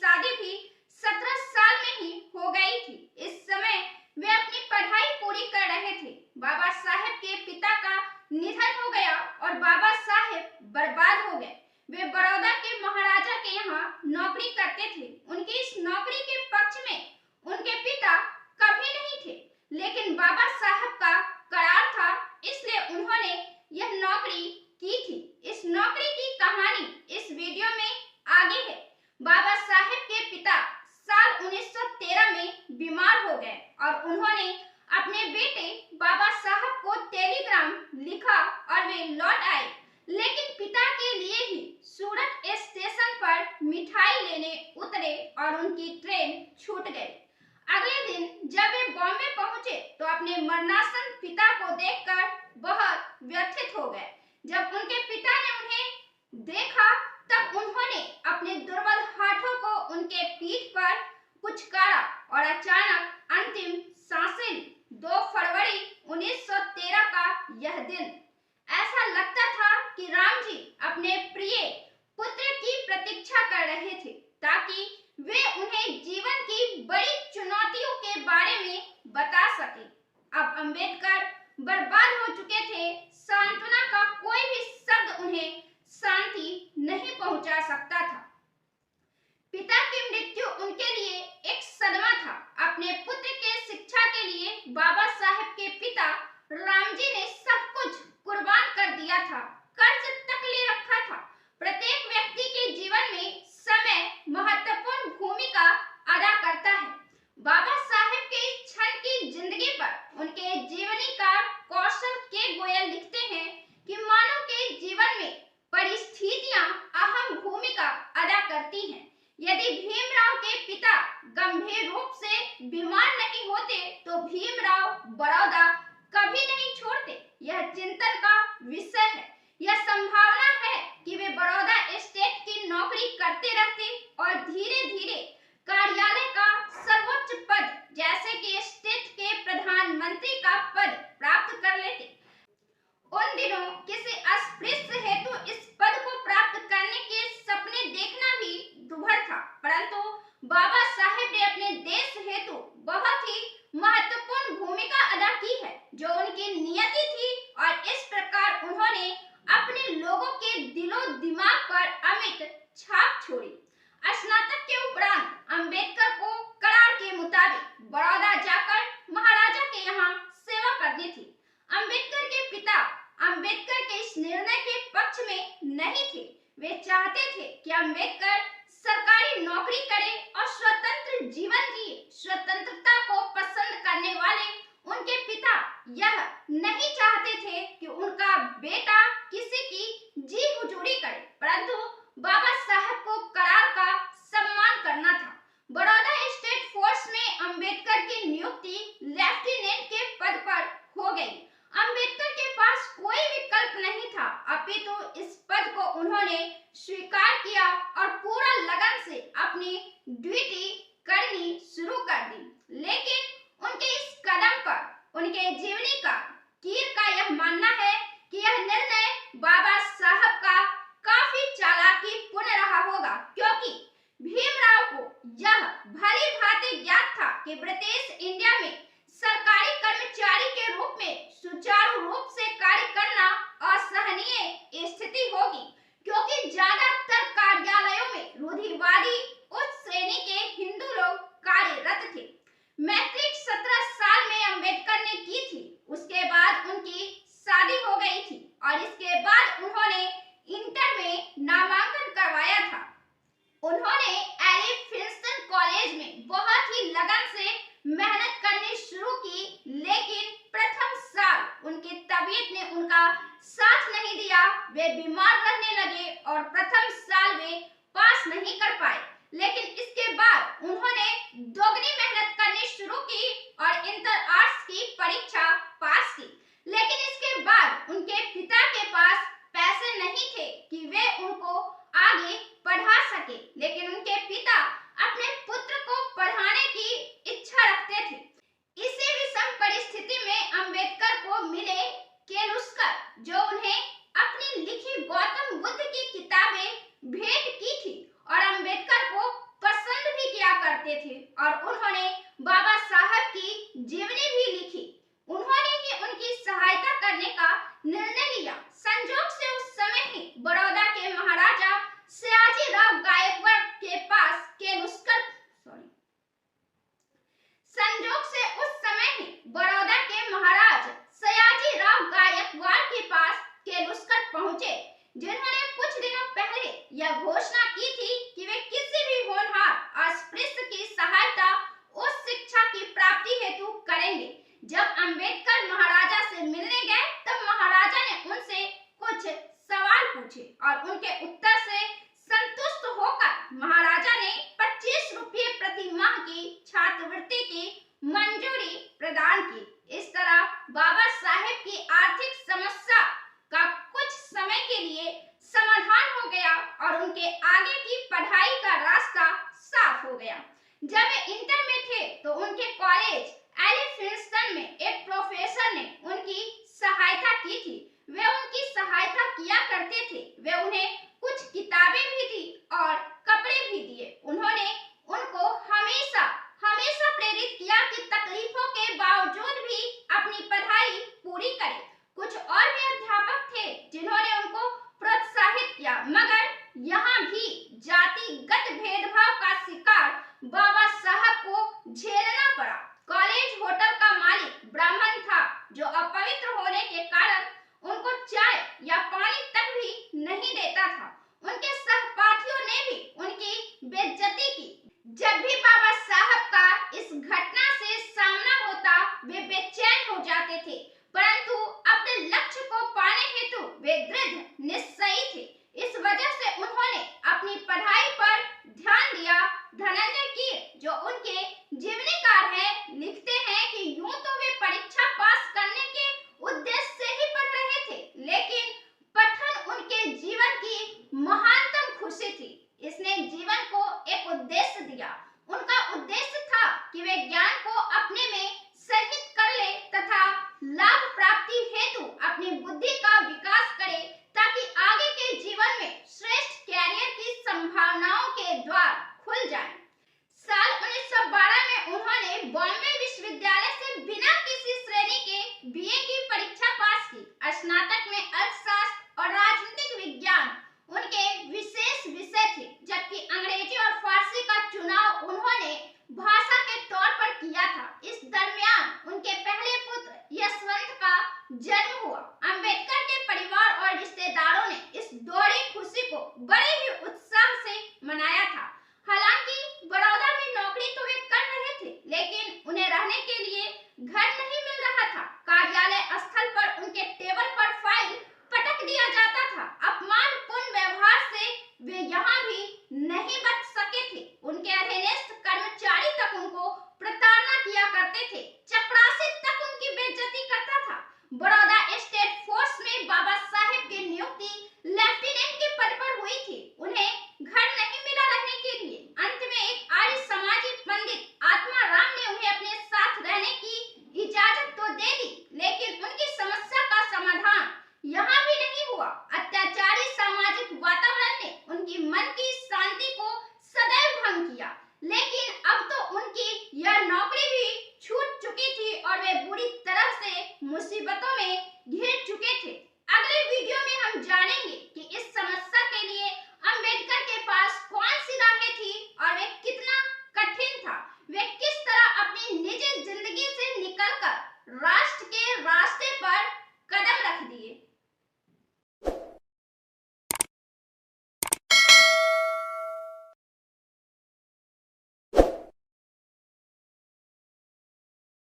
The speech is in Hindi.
शादी भी 17 साल में ही हो गई थी। इस समय वे अपनी पढ़ाई पूरी कर रहे थे। बाबा साहेब के पिता का निधन हो गया और बाबा साहेब बर्बाद हो गए। वे बड़ौदा के महाराजा के यहाँ नौकरी करते थे। उनकी इस नौकरी के पक्ष में उनके पिता कभी नहीं थे, लेकिन बाबा साहब का करार था, इसलिए उन्होंने यह नौकरी की थी। इस नौकरी की कहानी इस वीडियो में आगे है। बाबा साहेब के पिता साल 1913 में बीमार हो गए और उन्होंने अपने बेटे बाबा साहब को टेलीग्राम लिखा और वे लौट आए, लेकिन पिता के लिए ही सूरत स्टेशन पर मिठाई लेने उतरे और उनकी ट्रेन छूट गई। अगले दिन जब वे बॉम्बे पहुंचे तो अपने मरणासन पिता को देखकर बहुत व्यथित हो गए। जब उनके पिता ने उन्हें देखा तब उन्होंने अपने दुर्बल हाथों को उनके पीठ पर पुचकारा और अचानक अंतिम सांसें ली। 2 फरवरी 1913 का यह दिन ऐसा लगता था कि राम जी अपने प्रिय पुत्र की प्रतीक्षा कर रहे थे ताकि वे उन्हें जीवन की बड़ी चुनौतियों के बारे में बता सके। अब अंबेडकर बर्बाद हो चुके थे। सांत्वना का कोई भी शब्द उन्हें शांति नहीं पहुंचा सकता था। पिता की मृत्यु उनके लिए एक सदमा था। अपने पुत्र के शिक्षा के लिए बाबा साहेब के पिता रामजी ने सब कुछ कुर्बान कर दिया था, कर्ज तक ले रखा था। प्रत्येक व्यक्ति के जीवन में समय महत्वपूर्ण भूमिका अदा करता है। बाबा साहेब के इस क्षण की जिंदगी पर उनके जीवनीकार कौशल के गोयल लिखते हैं कि मानव के जीवन में परिस्थितियां अहम भूमिका अदा करती हैं। यदि भीमराव के पिता गंभीर रूप से बीमार नहीं होते तो भीमराव बड़ौदा कभी नहीं छोड़ते। यह चिंतन का विषय है। यह संभावना है कि वे बड़ौदा स्टेट की नौकरी करते रहते और धीरे धीरे कार्यालय का सर्वोच्च पद जैसे कि स्टेट के प्रधानमंत्री का पद प्राप्त कर लेते। उन दिनों किसी अस्पृश्य हेतु इस पद को प्राप्त करने के सपने देखना भी दुभर था, परंतु बाबा साहेब ने अपने देश हेतु बहुत ही महत्वपूर्ण भूमिका अदा की है जो उनकी नियति थी और इस प्रकार उन्होंने अपने लोगों के दिलो दिमाग पर अमिट छाप छोड़ी। स्नातक के उपरांत अंबेडकर को करार के मुताबिक बड़ौदा जाकर महाराजा के यहाँ सेवा करनी थी। अंबेडकर के पिता अंबेडकर के इस निर्णय के पक्ष में नहीं थे। वे चाहते थे कि अंबेडकर सरकारी नौकरी करे और स्वतंत्र जीवन जिए। स्वतंत्रता को पसंद करने वाले उनके पिता यह नहीं चाहते थे कि उनका बेटा किसी की जी हुजूरी करे, परंतु बाबा साहब को करार का सम्मान करना था। बड़ौदा स्टेट फोर्स में अंबेडकर की नियुक्ति लेफ्टिनेंट के पद पर हो गई। अंबेडकर के पास कोई विकल्प नहीं था, अपितु इस पद को उन्होंने स्वीकार किया और पूरा लगन से अपनी ड्यूटी करनी शुरू कर दी। लेकिन उनके इस कदम पर उनके जीवनीकार कीर का यह मानना है कि यह निर्णय बाबा साहब का काफी चालाकीपूर्ण रहा होगा, क्योंकि भीमराव को यह भली भांति ज्ञात था कि ब्रिटिश इंडिया में सरकारी कर्मचारी के रूप में सुचारू रूप से कार्य करना असहनीय स्थिति होगी, क्योंकि ज्यादातर कार्यालयों में रूढ़िवादी उच्च श्रेणी के हिंदू लोग कार्यरत थे। मैट्रिक 17 साल में अंबेडकर ने की थी। उसके बाद उनकी शादी हो गई थी और इसके बाद उन्होंने इंटर में नामांकन करवाया था। उन्होंने एलिफिंस्टन कॉलेज में बहुत ही लगन से मेहनत करनी शुरू की, लेकिन प्रथम साल उनकी तबीयत ने उनका साथ नहीं दिया। वे बीमार रहने लगे और प्रथम साल वे पास नहीं कर पाए, लेकिन इसके बाद उन्होंने दोगुनी मेहनत करनी शुरू की और इंटर आर्ट्स की परीक्षा पास की। लेकिन इसके बाद उनके पिता के पास पैसे नहीं थे कि वे उनको आगे पढ़ा सके, लेकिन उनके पिता अपने पुत्र को पढ़ाने की इच्छा रखते थे। इसी विषम परिस्थिति में अंबेडकर को मिले केलुस्कर, जो उन्हें अपनी लिखी गौतम बुद्ध की किताबें भेंट की थी और अंबेडकर को पसंद करते थे और उन्होंने बाबा साहब की जीवनी भी लिखी। उन्होंने ही उनकी सहायता करने का निर्णय लिया। संजोग से उस समय ही बड़ौदा के महाराजा सयाजीराव गायकवाड़ के पास संजोग से उस समय ही बड़ौदा के महाराज सयाजीराव गायकवाड़ के पास केलुस्कर पहुंचे, जिन्होंने कुछ दिनों पहले यह घोषणा की थी कि वे किसी भी होनहार अस्पृश्य की सहायता उस शिक्षा की प्राप्ति हेतु करेंगे। जब अंबेडकर महाराजा से मिलने गए तब महाराजा ने उनसे कुछ सवाल पूछे और उनके उत्तर से संतुष्ट होकर महाराजा ने 25 रुपये प्रति माह की छात्रवृत्ति की मंजूरी प्रदान की। इस तरह बाबा साहेब की आर्थिक समस्या का कुछ समय के लिए समाधान हो गया और उनके आगे की पढ़ाई का रास्ता साफ हो गया। जब वे इंटर में थे तो उनके कॉलेज एलिफिंस्टन में एक प्रोफेसर ने उनकी सहायता की थी। वे उनकी सहायता किया करते थे। वे उन्हें कुछ किताबें भी दी और कपड़े भी दिए। उन्होंने उनको हमेशा प्रेरित किया कि तकलीफों के बावजूद भी अपनी पढ़ाई पूरी करें। कुछ और भी अध्यापक थे जिन्होंने उनको प्रोत्साहित किया, मगर यहाँ भी जातिगत भेदभाव का शिकार बाबा साहब को झेलना पड़ा। कॉलेज होटल का मालिक ब्राह्मण था, जो अपवित्र होने के कारण उनको चाय या पानी तक भी नहीं देता था। उनके सहपाठियों ने भी उनकी बेइज्जती की। जब भी बाबा साहब का इस घटना से सामना होता वे बेचैन हो जाते थे, परंतु अपने लक्ष्य को पाने हेतु वे दृढ़ निश्चयी थे। इस वजह से उन्होंने अपनी पढ़ाई पर ध्यान दिया। धनंजय कीर, जो उनके जीवनीकार हैं, लिखते हैं कि यूं तो वे परीक्षा पास करने के उद्देश्य से ही पढ़ रहे थे, लेकिन पठन उनके जीवन की महानतम खुशी थी। इसने जीवन को एक उद्देश्य दिया। उनका उद्देश्य था कि वे ज्ञान